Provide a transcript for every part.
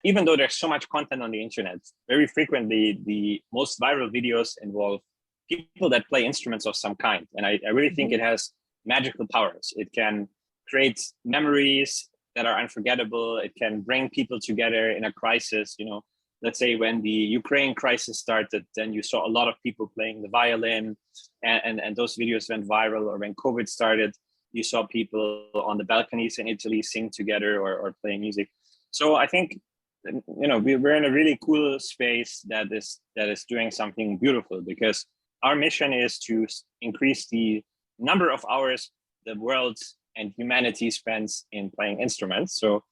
even though there's so much content on the internet, very frequently the most viral videos involve people that play instruments of some kind. And I really think it has magical powers. It can create memories that are unforgettable. It can bring people together in a crisis. You know, let's say when the Ukraine crisis started, then you saw a lot of people playing the violin, and those videos went viral. Or when COVID started, you saw people on the balconies in Italy sing together or playing music. So I think, you know, we're in a really cool space that is doing something beautiful, because our mission is to increase the number of hours the world and humanity spends in playing instruments. So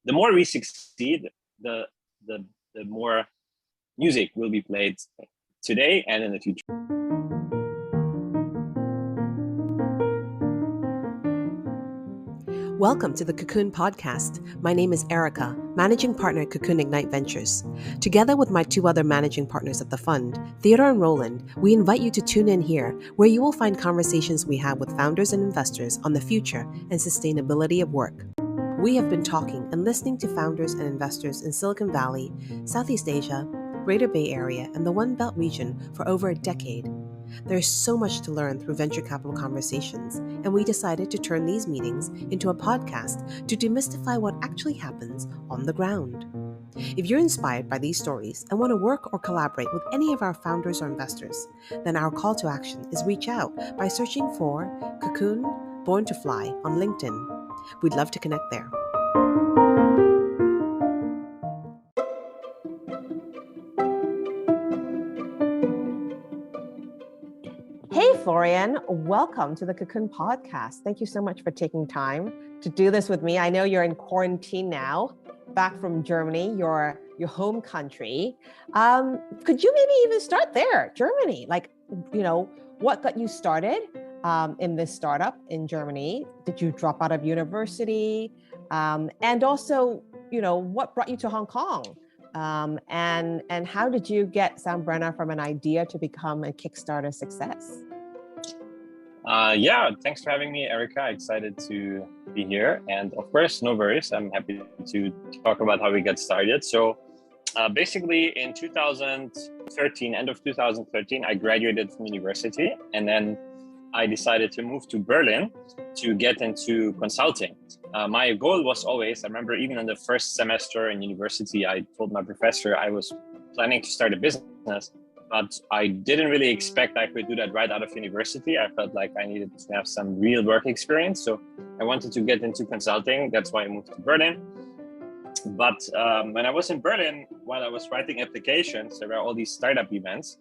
the more we succeed, the more music will be played today and in the future. Welcome to the CoCoon podcast. My name is Erica, managing partner at CoCoon Ignite Ventures. Together with my two other managing partners at the fund, Theodore and Roland, we invite you to tune in here, where you will find conversations we have with founders and investors on the future and sustainability of work. We have been talking and listening to founders and investors in Silicon Valley, Southeast Asia, Greater Bay Area, and the One Belt region for over a decade. There is so much to learn through venture capital conversations, and we decided to turn these meetings into a podcast to demystify what actually happens on the ground. If you're inspired by these stories and want to work or collaborate with any of our founders or investors, then our call to action is reach out by searching for CoCoon Born to Fly on LinkedIn. We'd love to connect there. Hey, Florian, welcome to the CoCoon podcast. Thank you so much for taking time to do this with me. I know you're in quarantine now, back from Germany, your home country. Could you maybe even start there, Germany? Like, you know, what got you started in this startup in Germany? Did you drop out of university? And also, you know, what brought you to Hong Kong? And how did you get Soundbrenner from an idea to become a Kickstarter success? Yeah, thanks for having me, Erica. Excited to be here. And of course, no worries. I'm happy to talk about how we got started. So basically in 2013, end of 2013, I graduated from university, and then I decided to move to Berlin to get into consulting. My goal was always, I remember even in the first semester in university, I told my professor I was planning to start a business, but I didn't really expect I could do that right out of university. I felt like I needed to have some real work experience. So I wanted to get into consulting. That's why I moved to Berlin. But when I was in Berlin, while I was writing applications, there were all these startup events.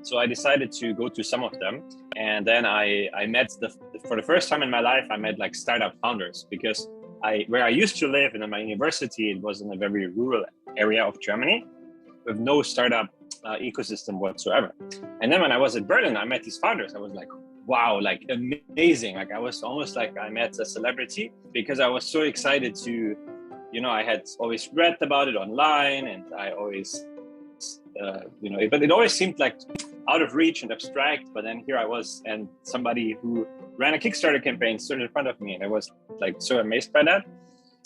So I decided to go to some of them. And then I met, for the first time in my life, I met like startup founders, because where I used to live in my university, it was in a very rural area of Germany with no startup ecosystem whatsoever. And then when I was in Berlin, I met these founders. I was like, wow, like amazing. Like I was almost like I met a celebrity, because I was so excited to, you know, I had always read about it online, and I always, you know, but it always seemed like out of reach and abstract. But then here I was, and somebody who ran a Kickstarter campaign stood in front of me, and I was like so amazed by that.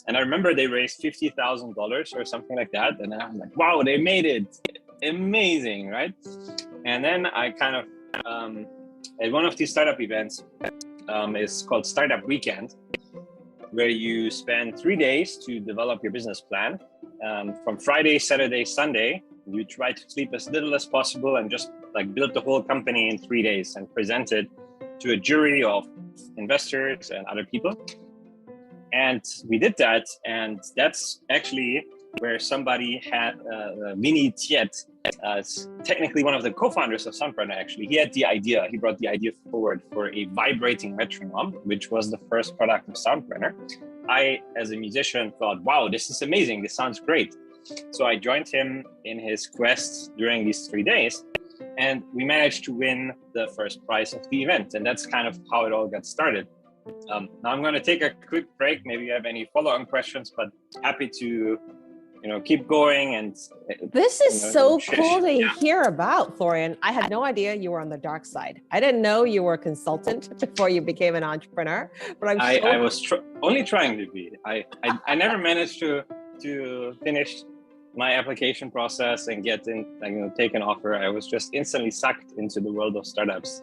And I remember they raised $50,000 or something like that. And I'm like, wow, they made it. Amazing, right? And then I kind of, at one of these startup events, is called Startup Weekend, where you spend 3 days to develop your business plan. From Friday, Saturday, Sunday, you try to sleep as little as possible and just like build the whole company in 3 days and present it to a jury of investors and other people. And we did that, and that's actually where somebody had, Vinny Tiet, technically one of the co-founders of Soundbrenner, actually. He had the idea, he brought the idea forward for a vibrating metronome, which was the first product of Soundbrenner. I, as a musician, thought, wow, this is amazing, this sounds great. So I joined him in his quest during these 3 days, and we managed to win the first prize of the event. And that's kind of how it all got started. Now I'm going to take a quick break. Maybe you have any follow-on questions, but happy to, you know, keep going. And this is so cool to hear about, Florian. I had no idea you were on the dark side. I didn't know you were a consultant before you became an entrepreneur. But I was only trying to be. I never managed to finish my application process and get in, like, take an offer, I was just instantly sucked into the world of startups.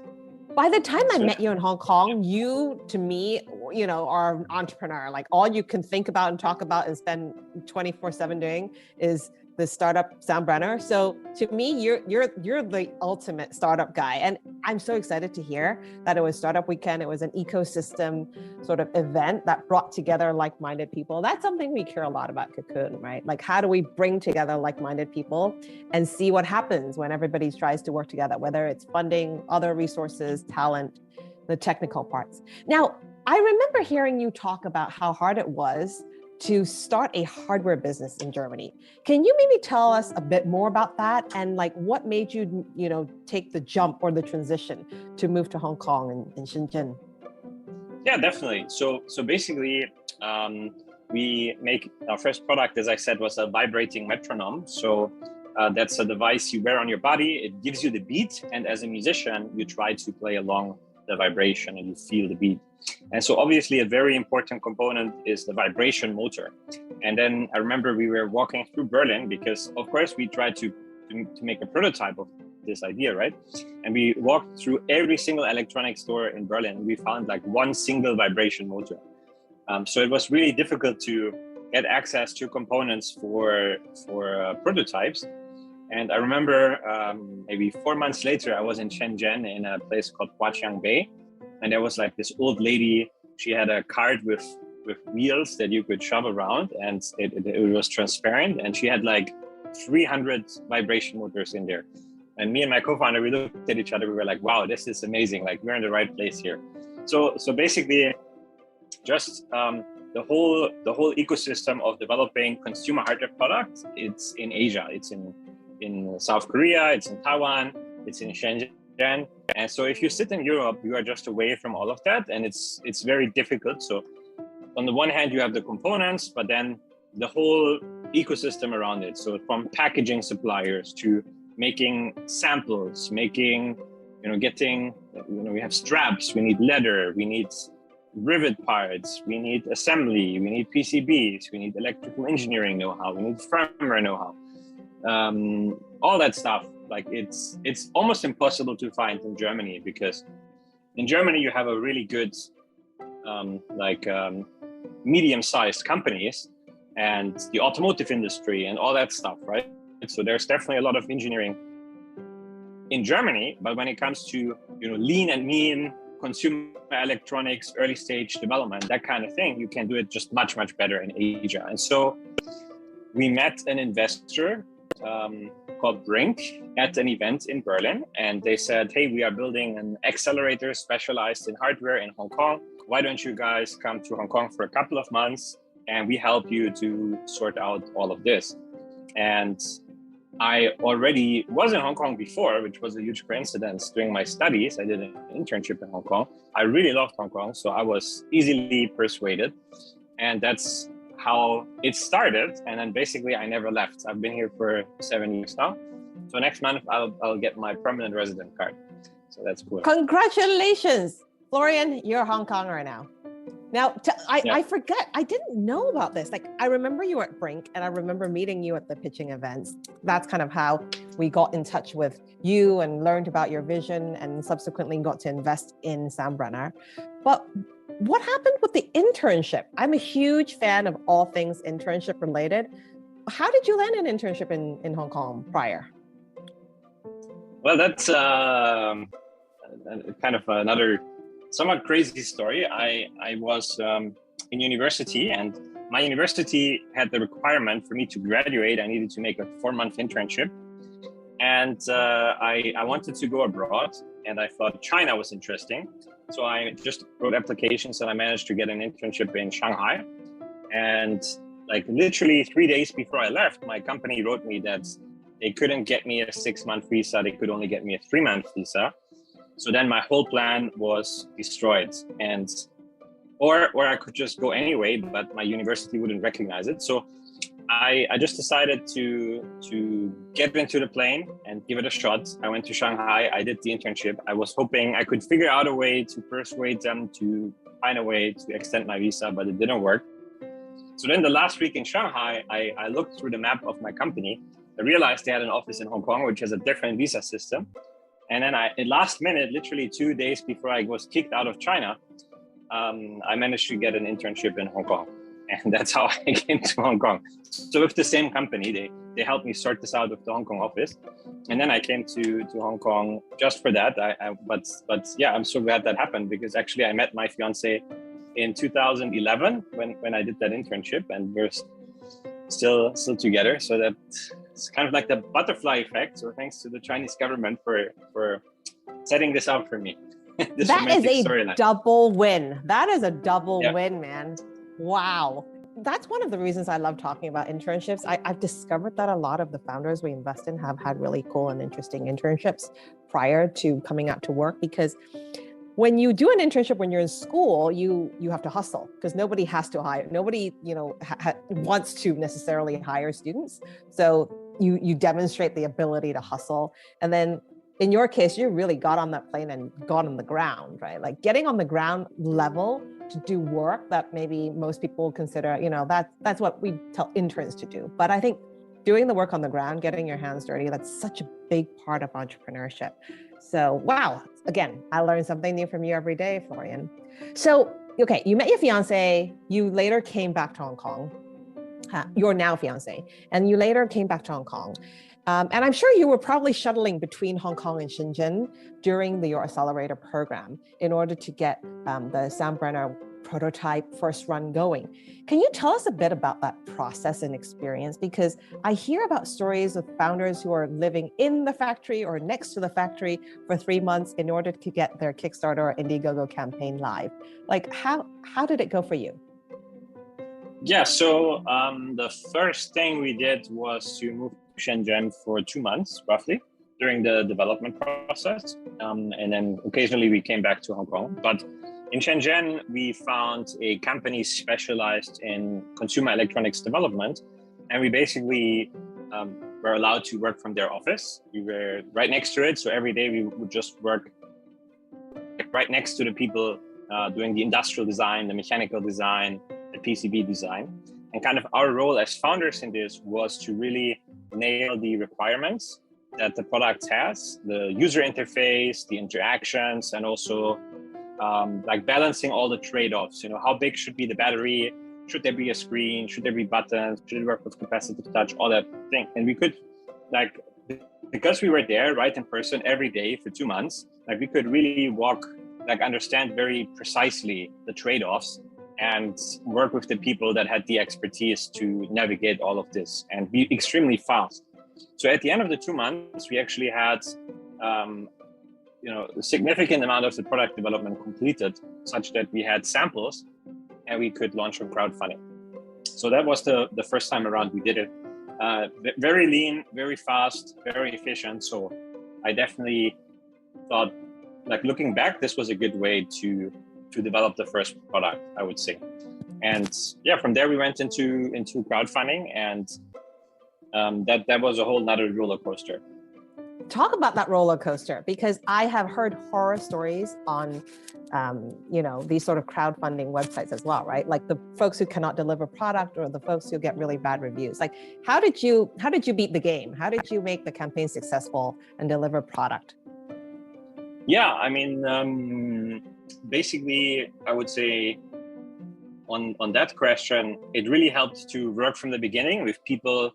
By the time I met you in Hong Kong, you, to me, are an entrepreneur. Like all you can think about and talk about and spend 24/7 doing is the startup Soundbrenner. So to me, you're the ultimate startup guy. And I'm so excited to hear that it was Startup Weekend. It was an ecosystem sort of event that brought together like-minded people. That's something we care a lot about CoCoon, right? Like how do we bring together like-minded people and see what happens when everybody tries to work together, whether it's funding, other resources, talent, the technical parts. Now, I remember hearing you talk about how hard it was to start a hardware business in Germany. Can you maybe tell us a bit more about that and like what made you, take the jump or the transition to move to Hong Kong and Shenzhen? Yeah, definitely. So basically, we make our first product, as I said, was a vibrating metronome. So that's a device you wear on your body. It gives you the beat, and as a musician, you try to play along the vibration and you feel the beat. And so obviously a very important component is the vibration motor. And then I remember we were walking through Berlin because of course we tried to make a prototype of this idea, right? And we walked through every single electronic store in Berlin. We found like one single vibration motor. So it was really difficult to get access to components for prototypes. And I remember maybe 4 months later, I was in Shenzhen in a place called Huaqiang Bay. And there was like this old lady, she had a cart with wheels that you could shove around, and it was transparent. And she had like 300 vibration motors in there. And me and my co-founder, we looked at each other, we were like, wow, this is amazing. Like we're in the right place here. So basically just the whole ecosystem of developing consumer hardware products, it's in Asia. It's in South Korea, it's in Taiwan, it's in Shenzhen. And so if you sit in Europe, you are just away from all of that, and it's very difficult. So on the one hand, you have the components, but then the whole ecosystem around it. So from packaging suppliers to making samples, getting, we have straps, we need leather, we need rivet parts, we need assembly, we need PCBs, we need electrical engineering know-how, we need firmware know-how. All that stuff, like it's almost impossible to find in Germany, because in Germany you have a really good medium-sized companies and the automotive industry and all that stuff, right? So there's definitely a lot of engineering in Germany, but when it comes to lean and mean consumer electronics, early stage development, that kind of thing, you can do it just much better in Asia. And so we met an investor called Brink at an event in Berlin, and they said, hey, we are building an accelerator specialized in hardware in Hong Kong. Why don't you guys come to Hong Kong for a couple of months and we help you to sort out all of this? And I already was in Hong Kong before, which was a huge coincidence. During my studies, I did an internship in Hong Kong. I really loved Hong Kong, so I was easily persuaded. And that's how it started. And then basically I never left. I've been here for 7 years now. So next month I'll get my permanent resident card. So that's cool. Congratulations, Florian, you're a Hong Konger now. Now, I forget, I didn't know about this. Like, I remember you at Brink and I remember meeting you at the pitching events. That's kind of how we got in touch with you and learned about your vision and subsequently got to invest in Soundbrenner. But what happened with the internship? I'm a huge fan of all things internship related. How did you land an internship in Hong Kong prior? Well, that's kind of another somewhat crazy story. I was in university, and my university had the requirement for me to graduate. I needed to make a 4-month internship. And I wanted to go abroad, and I thought China was interesting. So I just wrote applications and I managed to get an internship in Shanghai. And like literally 3 days before I left, my company wrote me that they couldn't get me a 6-month visa. They could only get me a 3-month visa. So then my whole plan was destroyed, and or I could just go anyway, but my university wouldn't recognize it. So I just decided to get into the plane and give it a shot. I went to Shanghai. I did the internship. I was hoping I could figure out a way to persuade them to find a way to extend my visa, but it didn't work. So then the last week in Shanghai, I looked through the map of my company. I realized they had an office in Hong Kong, which has a different visa system. And then at last minute, literally 2 days before I was kicked out of China, I managed to get an internship in Hong Kong. And that's how I came to Hong Kong. So with the same company, they helped me sort this out with the Hong Kong office. And then I came to Hong Kong just for that. But yeah, I'm so glad that happened, because actually I met my fiance in 2011 when I did that internship, and we're still together. So that's kind of like the butterfly effect. So thanks to the Chinese government for setting this up for me. That is a double win. That is a double win, man. Wow. That's one of the reasons I love talking about internships. I've discovered that a lot of the founders we invest in have had really cool and interesting internships prior to coming out to work, because when you do an internship when you're in school, you have to hustle, because nobody has to hire. Nobody, wants to necessarily hire students. So you demonstrate the ability to hustle. And then in your case, you really got on that plane and got on the ground, right? Like getting on the ground level to do work that maybe most people consider, that's what we tell interns to do. But I think doing the work on the ground, getting your hands dirty, that's such a big part of entrepreneurship. So, wow. Again, I learn something new from you every day, Florian. So, okay, you met your fiance, you later came back to Hong Kong, your now fiance, and you later came back to Hong Kong. And I'm sure you were probably shuttling between Hong Kong and Shenzhen during your accelerator program in order to get the Soundbrenner prototype first run going. Can you tell us a bit about that process and experience? Because I hear about stories of founders who are living in the factory or next to the factory for 3 months in order to get their Kickstarter or Indiegogo campaign live. Like, how did it go for you? Yeah, so the first thing we did was to move to Shenzhen for 2 months, roughly, during the development process. And then occasionally we came back to Hong Kong. But in Shenzhen, we found a company specialized in consumer electronics development. And we basically were allowed to work from their office. We were right next to it. So every day we would just work right next to the people doing the industrial design, the mechanical design, the PCB design. And kind of our role as founders in this was to really nail the requirements that the product has, the user interface, the interactions, and also like balancing all the trade-offs. How big should be the battery? Should there be a screen? Should there be buttons? Should it work with capacitive touch? All that thing. And we could, because we were there right in person every day for 2 months, we could really understand very precisely the trade-offs and work with the people that had the expertise to navigate all of this and be extremely fast. So at the end of the 2 months, we actually had a significant amount of the product development completed, such that we had samples and we could launch from crowdfunding. So that was the first time around we did it. Very lean, very fast, very efficient. So I definitely thought, looking back, this was a good way to develop the first product, I would say. And yeah, from there we went into crowdfunding, and that was a whole nother roller coaster. Talk about that roller coaster, because I have heard horror stories on, these sort of crowdfunding websites as well, right? Like the folks who cannot deliver product, or the folks who get really bad reviews. Like, how did you beat the game? How did you make the campaign successful and deliver product? Yeah, I mean, basically, I would say on that question, it really helped to work from the beginning with people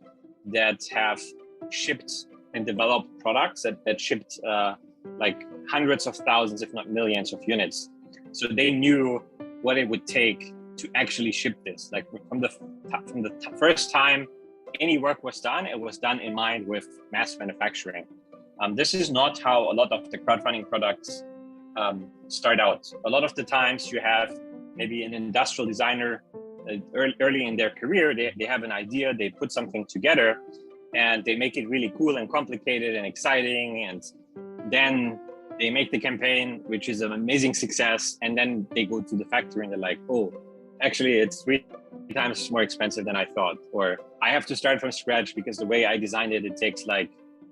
that have shipped and developed products that shipped hundreds of thousands, if not millions of units. So they knew what it would take to actually ship this. From the first time any work was done, it was done in mind with mass manufacturing. This is not how a lot of the crowdfunding products start out. A lot of the times you have maybe an industrial designer early in their career, they have an idea, they put something together, and they make it really cool and complicated and exciting. And then they make the campaign, which is an amazing success. And then they go to the factory and they're like, oh, actually, it's 3 times more expensive than I thought. Or I have to start from scratch because the way I designed it, it takes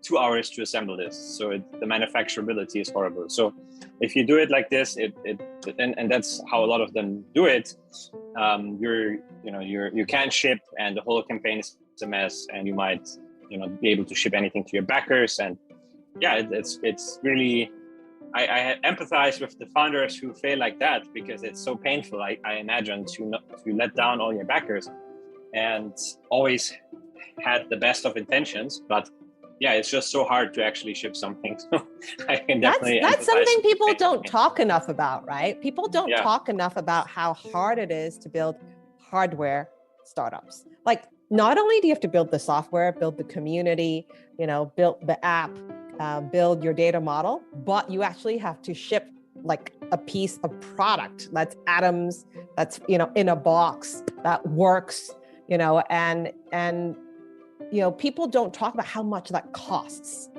2 hours to assemble this. So the manufacturability is horrible. So if you do it like this, and that's how a lot of them do it. You can't ship, and the whole campaign is a mess, and you might be able to ship anything to your backers. And yeah, it's really, I empathize with the founders who fail like that, because it's so painful. I imagine to let down all your backers, and always had the best of intentions, but yeah, it's just so hard to actually ship something. So I can definitely that's something people don't Yeah. talk enough about, right? People don't Yeah. talk enough about how hard it is to build hardware startups. Like, not only do you have to build the software, build the community, build the app, build your data model, but you actually have to ship like a piece of product that's atoms, that's in a box that works, and people don't talk about how much that costs.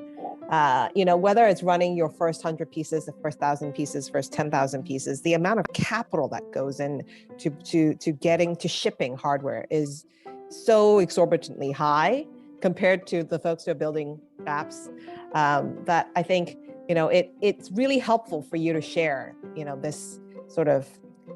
Whether it's running your first 100 pieces, the first 1,000 pieces, first 10,000 pieces, the amount of capital that goes in to getting to shipping hardware is so exorbitantly high compared to the folks who are building apps, that I think it's really helpful for you to share this sort of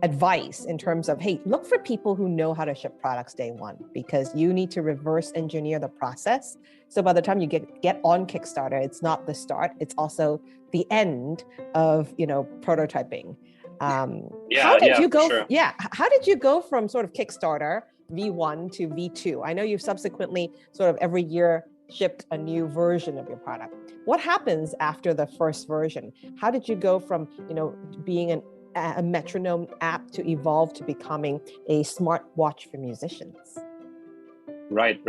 advice in terms of, hey, look for people who know how to ship products day one, because you need to reverse engineer the process. So by the time you get on Kickstarter, it's not the start, it's also the end of prototyping. How did you go? Sure. How did you go from sort of Kickstarter V1 to V2? I know you've subsequently sort of every year shipped a new version of your product. What happens after the first version? How did you go from being a metronome app to evolve to becoming a smart watch for musicians? Right.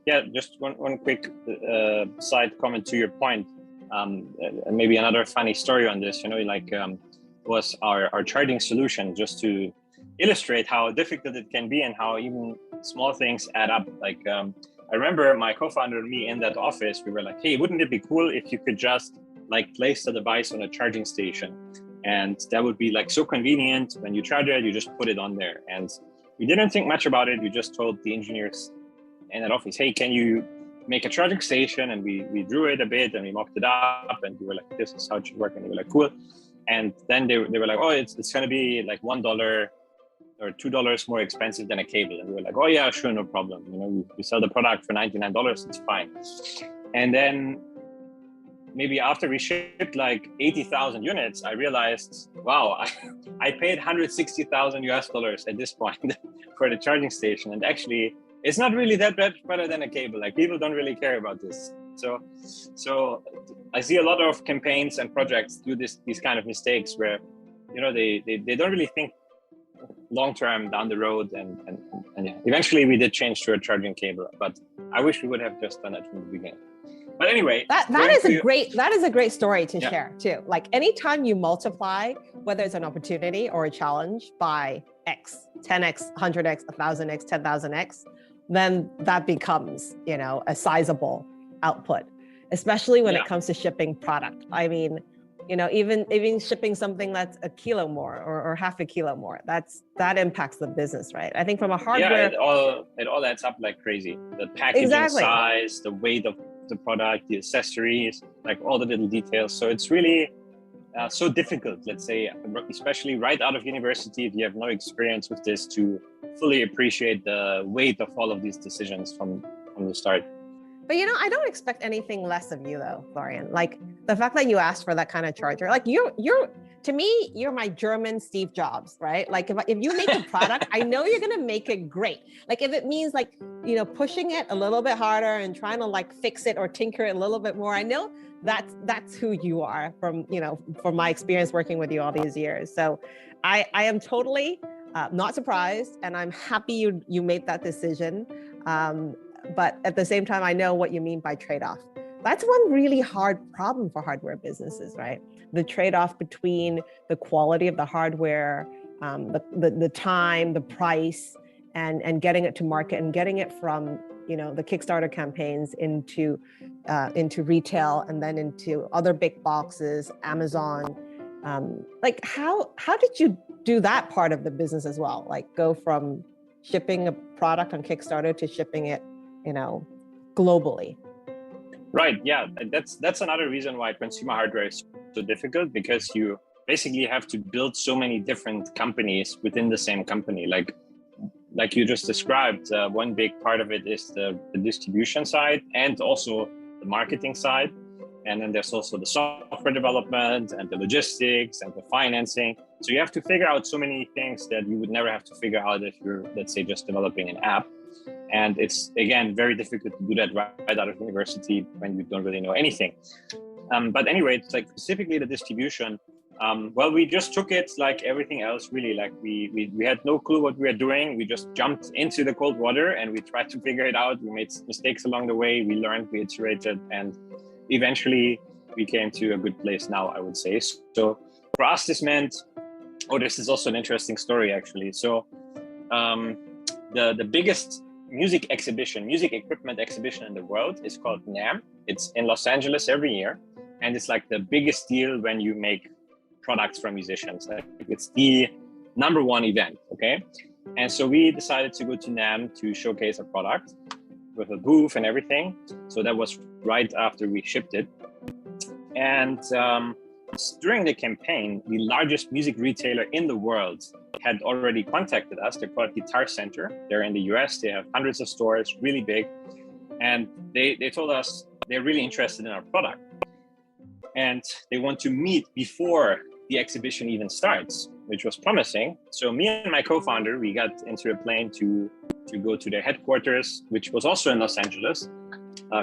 Yeah, just one quick side comment to your point. Maybe another funny story on this, was our charging solution, just to illustrate how difficult it can be and how even small things add up. I remember my co-founder and me in that office, we were like, hey, wouldn't it be cool if you could just place the device on a charging station? And that would be so convenient. When you charge it, you just put it on there. And we didn't think much about it. We just told the engineers in that office, hey, can you make a charging station? And we drew it a bit and we mocked it up, and we were like, this is how it should work. And they were like, cool. And then they were like, oh, it's going to be $1 or $2 more expensive than a cable. And we were like, oh yeah, sure, no problem. We sell the product for $99, it's fine. And then maybe after we shipped 80,000 units, I realized, wow, I paid $160,000 at this point for the charging station. And actually, it's not really that better than a cable. People don't really care about this. So I see a lot of campaigns and projects do these kind of mistakes where, they don't really think long-term down the road. And yeah, eventually we did change to a charging cable, but I wish we would have just done it from the beginning. But anyway, that is a great story to share too. Anytime you multiply, whether it's an opportunity or a challenge, by X, 10X, 100X, 1,000X, 10,000X, then that becomes, a sizable output, especially when it comes to shipping product. I mean, even shipping something that's a kilo more or half a kilo more, that impacts the business, right? I think from a hardware, it all adds up like crazy. The packaging size, the weight of the product, the accessories, all the little details. So it's really so difficult, let's say, especially right out of university, if you have no experience with this, to fully appreciate the weight of all of these decisions from the start. But I don't expect anything less of you though, Florian. The fact that you asked for that kind of charger, you're to me, you're my German Steve Jobs, right? If you make a product, I know you're gonna make it great. If it means pushing it a little bit harder and trying to fix it or tinker it a little bit more, I know that's who you are from my experience working with you all these years. So I am totally not surprised, and I'm happy you made that decision. But at the same time, I know what you mean by trade-off. That's one really hard problem for hardware businesses, right? The trade-off between the quality of the hardware, the time, the price, and getting it to market and getting it from the Kickstarter campaigns into retail and then into other big boxes, Amazon. How did you do that part of the business as well? Go from shipping a product on Kickstarter to shipping it globally? Right. Yeah. That's another reason why consumer hardware is so difficult, because you basically have to build so many different companies within the same company. Like you just described, one big part of it is the distribution side and also the marketing side. And then there's also the software development and the logistics and the financing. So you have to figure out so many things that you would never have to figure out if you're, let's say, just developing an app. And it's, again, very difficult to do that right out of university when you don't really know anything. But anyway, it's like specifically the distribution. Well, we just took it like everything else, really. Like we had no clue what we were doing. We just jumped into the cold water and we tried to figure it out. We made mistakes along the way. We learned, we iterated, and eventually we came to a good place now, I would say. So for us, this meant, this is also an interesting story, actually. So the biggest music equipment exhibition in the world is called NAMM. It's in Los Angeles every year. And it's like the biggest deal when you make products from musicians. Like, it's the #1 event, okay? And so we decided to go to NAMM to showcase a product with a booth and everything. So that was right after we shipped it. And during the campaign, the largest music retailer in the world had already contacted us. They're called Guitar Center. They're in the US. They have hundreds of stores, really big. And they told us they're really interested in our product. And they want to meet before the exhibition even starts, which was promising. So me and my co-founder, we got into a plane to go to their headquarters, which was also in Los Angeles,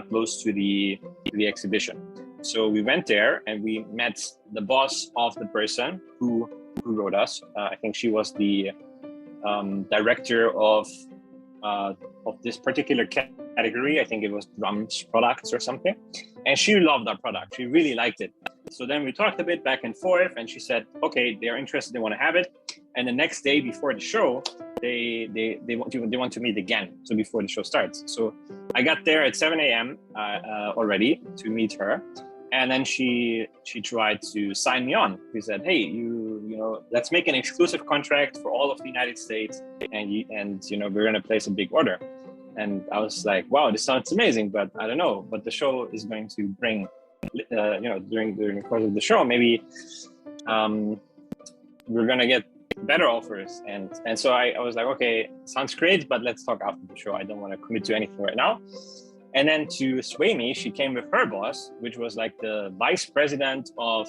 close to the exhibition. So we went there and we met the boss of the person who wrote us. I think she was the director of this particular category. I think it was drums products or something. And she loved our product. She really liked it. So then we talked a bit back and forth, and she said, okay, they're interested, they want to have it. And the next day before the show, they want to meet again. So before the show starts. So I got there at 7 a.m. Already to meet her. And then she tried to sign me on. She said, hey, you know, let's make an exclusive contract for all of the United States, and you know, we're gonna place a big order. And I was like, wow, this sounds amazing, but I don't know what the show is going to bring. You know, during the course of the show, maybe we're gonna get better offers. And so I was like, okay, sounds great, but let's talk after the show. I don't want to commit to anything right now. And then to sway me, she came with her boss, which was like the vice president of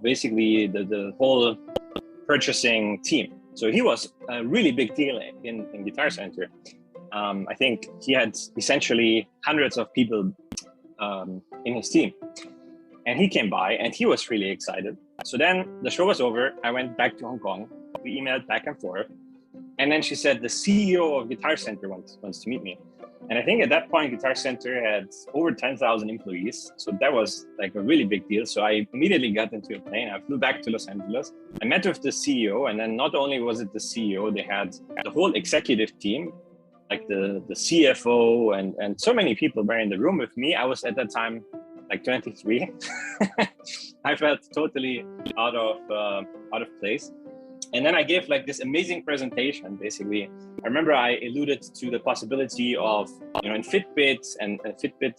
basically the whole purchasing team. So he was a really big deal in Guitar Center. I think he had essentially hundreds of people in his team. And he came by and he was really excited. So then the show was over. I went back to Hong Kong. We emailed back and forth. And then she said, the CEO of Guitar Center wants to meet me. And I think at that point, Guitar Center had over 10,000 employees. So that was like a really big deal. So I immediately got into a plane. I flew back to Los Angeles. I met with the CEO. And then not only was it the CEO, they had the whole executive team, like the CFO and so many people were in the room with me. I was at that time like 23. I felt totally out of place. And then I gave like this amazing presentation. Basically, I remember I alluded to the possibility of, you know, in Fitbit and Fitbit,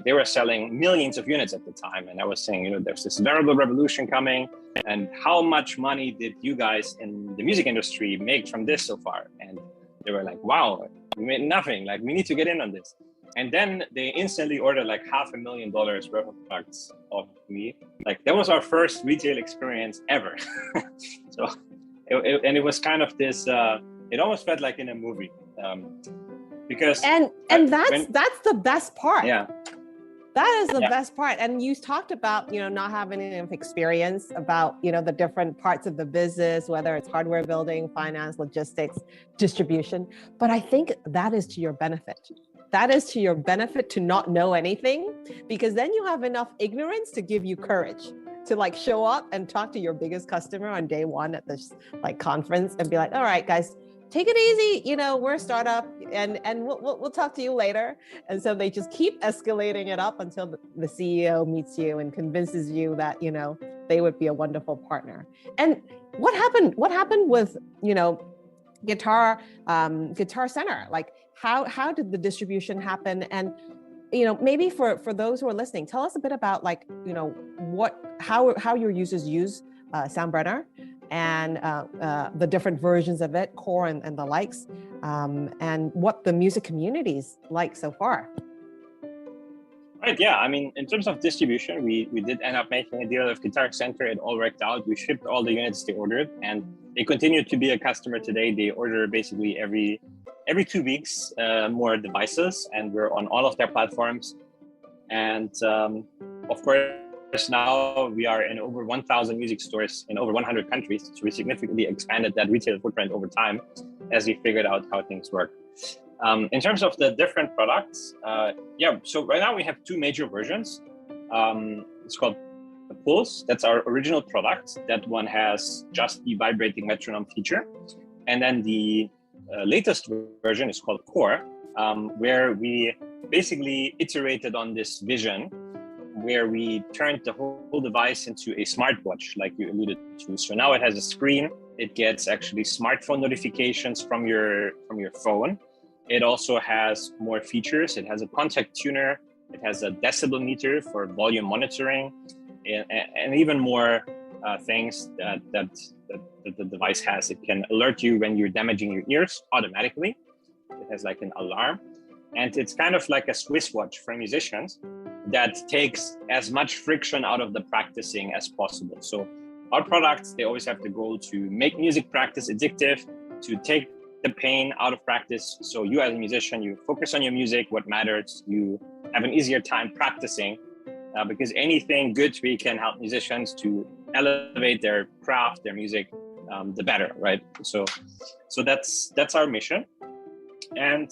they were selling millions of units at the time. And I was saying, you know, there's this wearable revolution coming, and how much money did you guys in the music industry make from this so far? And they were like, wow, we made nothing. Like, we need to get in on this. And then they instantly ordered like $500,000 worth of products of me. Like, that was our first retail experience ever. So, it was kind of this. It almost felt like in a movie, because that's the best part. Yeah, that is the best part. And you talked about, you know, not having enough experience about, you know, the different parts of the business, whether it's hardware building, finance, logistics, distribution. But I think that is to your benefit. That is to your benefit to not know anything, because then you have enough ignorance to give you courage to like show up and talk to your biggest customer on day one at this like conference and be like, all right, guys, take it easy. You know, we're a startup and we'll talk to you later. And so they just keep escalating it up until the CEO meets you and convinces you that, you know, they would be a wonderful partner. And what happened with, you know, Guitar Center? Like, how did the distribution happen? And maybe for those who are listening, tell us a bit about how your users use Soundbrenner and the different versions of it, core and the likes, and what the music community's like so far. Right, yeah. I mean, in terms of distribution, we did end up making a deal with Guitar Center. It all worked out. We shipped all the units they ordered, and they continue to be a customer today. They order basically every 2 weeks more devices, and we're on all of their platforms. And of course, now we are in over 1,000 music stores in over 100 countries. So we significantly expanded that retail footprint over time as we figured out how things work. In terms of the different products, so right now we have 2 major versions. It's called the Pulse. That's our original product. That one has just the vibrating metronome feature. And then the latest version is called Core, where we basically iterated on this vision where we turned the whole device into a smartwatch, like you alluded to. So now it has a screen. It gets actually smartphone notifications from your phone. It also has more features. It has a contact tuner. It has a decibel meter for volume monitoring, and even more things that the device has. It can alert you when you're damaging your ears automatically. It has like an alarm, and it's kind of like a Swiss watch for musicians that takes as much friction out of the practicing as possible. So our products, they always have the goal to make music practice addictive, to take the pain out of practice. So you as a musician, you focus on your music, what matters, you have an easier time practicing, because anything good we can help musicians to elevate their craft, their music, the better, right? So that's our mission. And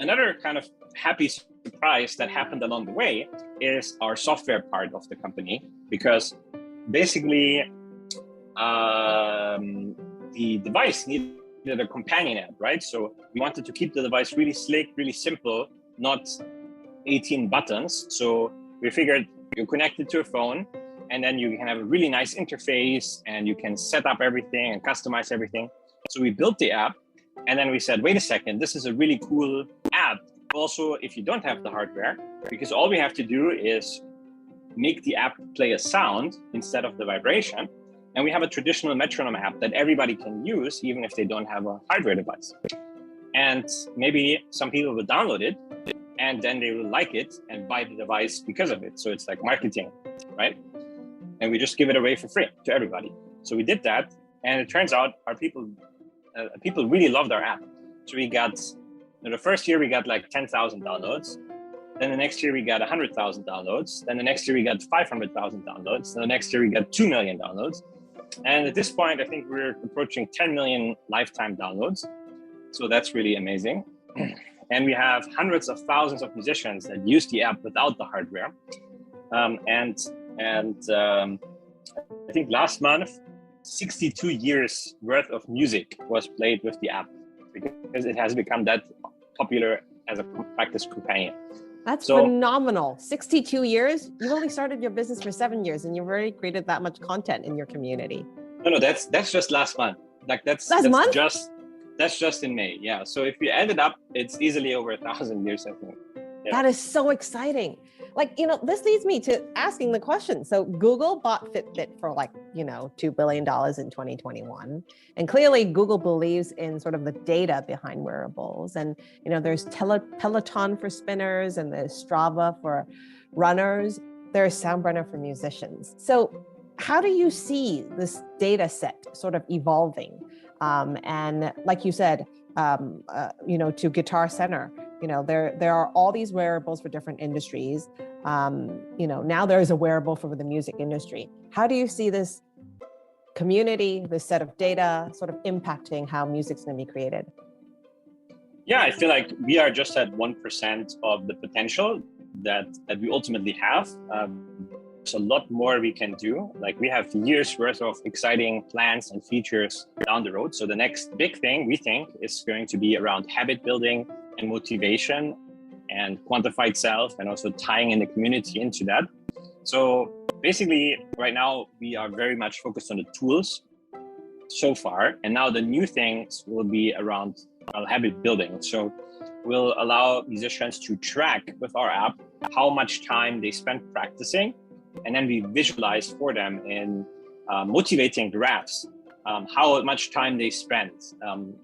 another kind of happy surprise that happened along the way is our software part of the company, because basically the device needed a companion app, right? So we wanted to keep the device really slick, really simple, not 18 buttons. So we figured you connect it to a phone, and then you can have a really nice interface, and you can set up everything and customize everything. So we built the app, and then we said, wait a second, this is a really cool app. Also, if you don't have the hardware, because all we have to do is make the app play a sound instead of the vibration. And we have a traditional metronome app that everybody can use, even if they don't have a hardware device. And maybe some people will download it, and then they will like it and buy the device because of it. So it's like marketing, right? And we just give it away for free to everybody. So we did that, and it turns out our people really loved our app. So we got, the first year we got like 10,000 downloads. Then the next year we got 100,000 downloads. Then the next year we got 500,000 downloads. Then the next year we got 2 million downloads. And at this point, I think we're approaching 10 million lifetime downloads. So that's really amazing. And we have hundreds of thousands of musicians that use the app without the hardware. And I think last month, 62 years worth of music was played with the app, because it has become that popular as a practice companion. That's phenomenal. 62 years? You've only started your business for 7 years, and you've already created that much content in your community. No, that's just last month. Like that's just in May. Yeah. So if you add it up, it's easily over 1,000 years, I think. Yeah. That is so exciting. Like, this leads me to asking the question. So Google bought Fitbit for $2 billion in 2021. And clearly Google believes in sort of the data behind wearables. And, there's Peloton for spinners, and there's Strava for runners. There's Soundbrenner for musicians. So how do you see this data set sort of evolving? And like you said, to Guitar Center, there are all these wearables for different industries. Now there is a wearable for the music industry. How do you see this community, this set of data sort of impacting how music's going to be created? Yeah, I feel like we are just at 1% of the potential that we ultimately have. There's a lot more we can do. Like, we have years worth of exciting plans and features down the road. So the next big thing we think is going to be around habit building and motivation and quantified self, and also tying in the community into that. So basically right now we are very much focused on the tools so far. And now the new things will be around habit building. So will allow musicians to track with our app how much time they spend practicing. And then we visualize for them in motivating graphs how much time they spend.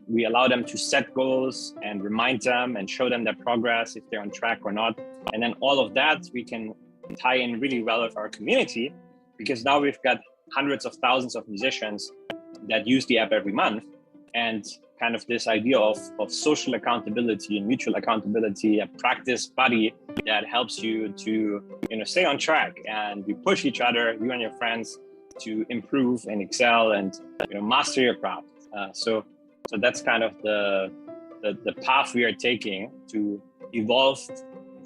We allow them to set goals and remind them and show them their progress, if they're on track or not. And then all of that we can tie in really well with our community, because now we've got hundreds of thousands of musicians that use the app every month. And kind of this idea of social accountability and mutual accountability, a practice buddy that helps you to stay on track, and we push each other, you and your friends, to improve and excel and master your craft. So that's kind of the path we are taking to evolve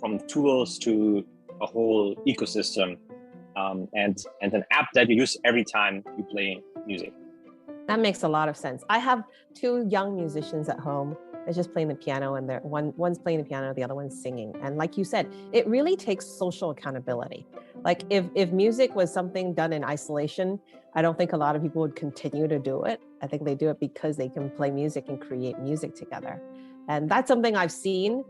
from tools to a whole ecosystem, and an app that you use every time you play music. That makes a lot of sense. I have two young musicians at home. They're just playing the piano, and one's playing the piano, the other one's singing. And like you said, it really takes social accountability. Like if music was something done in isolation, I don't think a lot of people would continue to do it. I think they do it because they can play music and create music together. And that's something I've seen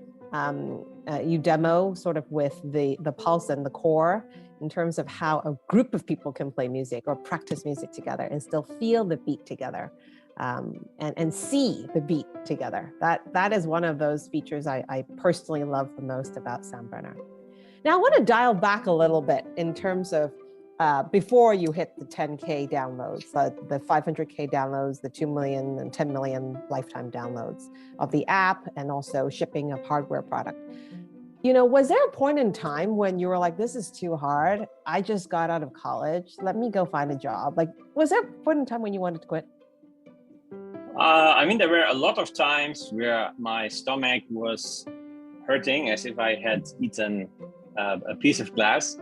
you demo sort of with the pulse and the core, in terms of how a group of people can play music or practice music together and still feel the beat together, and see the beat together. That is one of those features I personally love the most about Soundbrenner. Now I want to dial back a little bit in terms of before you hit the 10K downloads, the 500K downloads, the 2 million and 10 million lifetime downloads of the app, and also shipping of hardware product. Was there a point in time when you were like, this is too hard, I just got out of college, let me go find a job? Like, was there a point in time when you wanted to quit? There were a lot of times where my stomach was hurting as if I had eaten a piece of glass.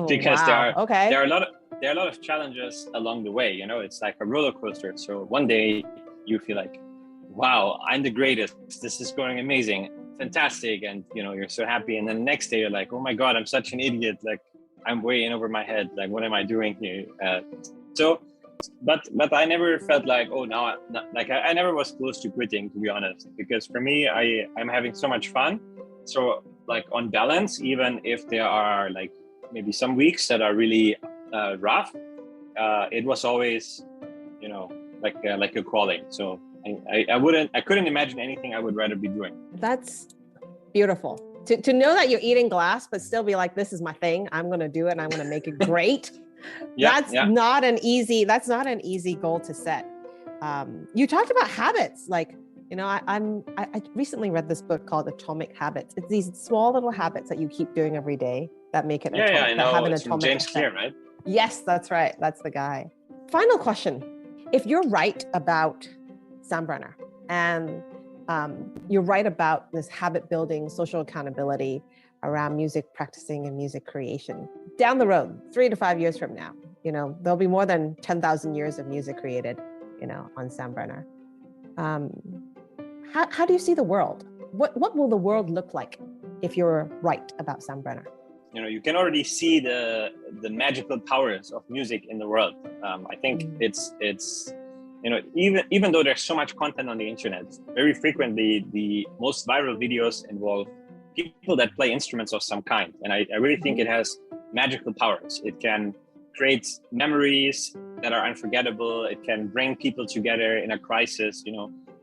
Because wow. there are a lot of challenges along the way. It's like a roller coaster. So one day you feel like, wow, I'm the greatest, this is going amazing, fantastic, and you're so happy. And then the next day you're like, oh my god, I'm such an idiot, like I'm way in over my head, like what am I doing here? But I never felt like, oh, now I never was close to quitting, to be honest, because for me, I'm having so much fun. So like on balance, even if there are like maybe some weeks that are really rough, it was always like a calling. So I couldn't imagine anything I would rather be doing. That's beautiful to know that you're eating glass but still be like, this is my thing, I'm going to do it and I'm going to make it great. That's not an easy goal to set. You talked about habits, like I recently read this book called Atomic Habits. It's these small little habits that you keep doing every day that make it atomic, I know. Have an it's atomic James effect. Clear, right? Yes, that's right. That's the guy. Final question. If you're right about Soundbrenner, and you're right about this habit building, social accountability around music practicing and music creation, down the road, 3 to 5 years from now, there'll be more than 10,000 years of music created, on Soundbrenner. How do you see the world? What will the world look like if you're right about Soundbrenner? You can already see the magical powers of music in the world. I think it's even though there's so much content on the internet, very frequently the most viral videos involve people that play instruments of some kind. And I really think it has magical powers. It can create memories that are unforgettable. It can bring people together in a crisis.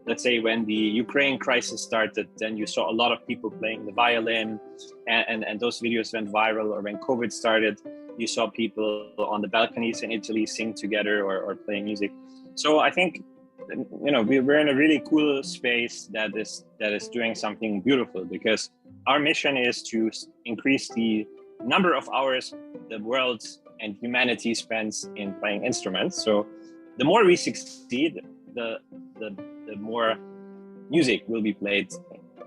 Let's say when the Ukraine crisis started, then you saw a lot of people playing the violin, and those videos went viral. Or when COVID started, you saw people on the balconies in Italy sing together or playing music. So I think, we're in a really cool space that is doing something beautiful, because our mission is to increase the number of hours the world and humanity spends in playing instruments. So the more we succeed, the more music will be played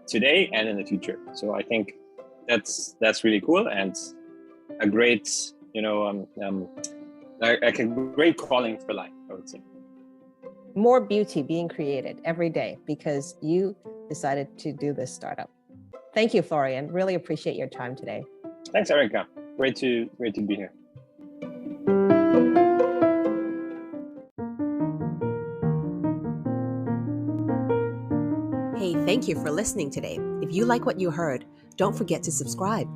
today and in the future. So I think that's really cool, and a great, like a great calling for life, I would say. More beauty being created every day because you decided to do this startup. Thank you, Florian. Really appreciate your time today. Thanks, Erica. Great to be here. Hey, Thank you for listening today. If you like what you heard, don't forget to subscribe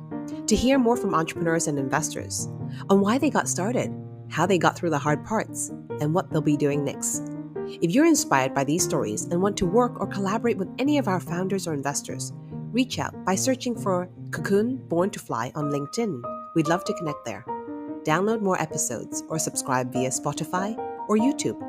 to hear more from entrepreneurs and investors on why they got started, how they got through the hard parts, and what they'll be doing next. If you're inspired by these stories and want to work or collaborate with any of our founders or investors, reach out by searching for CoCoon Born to Fly on LinkedIn. We'd love to connect there. Download more episodes or subscribe via Spotify or YouTube.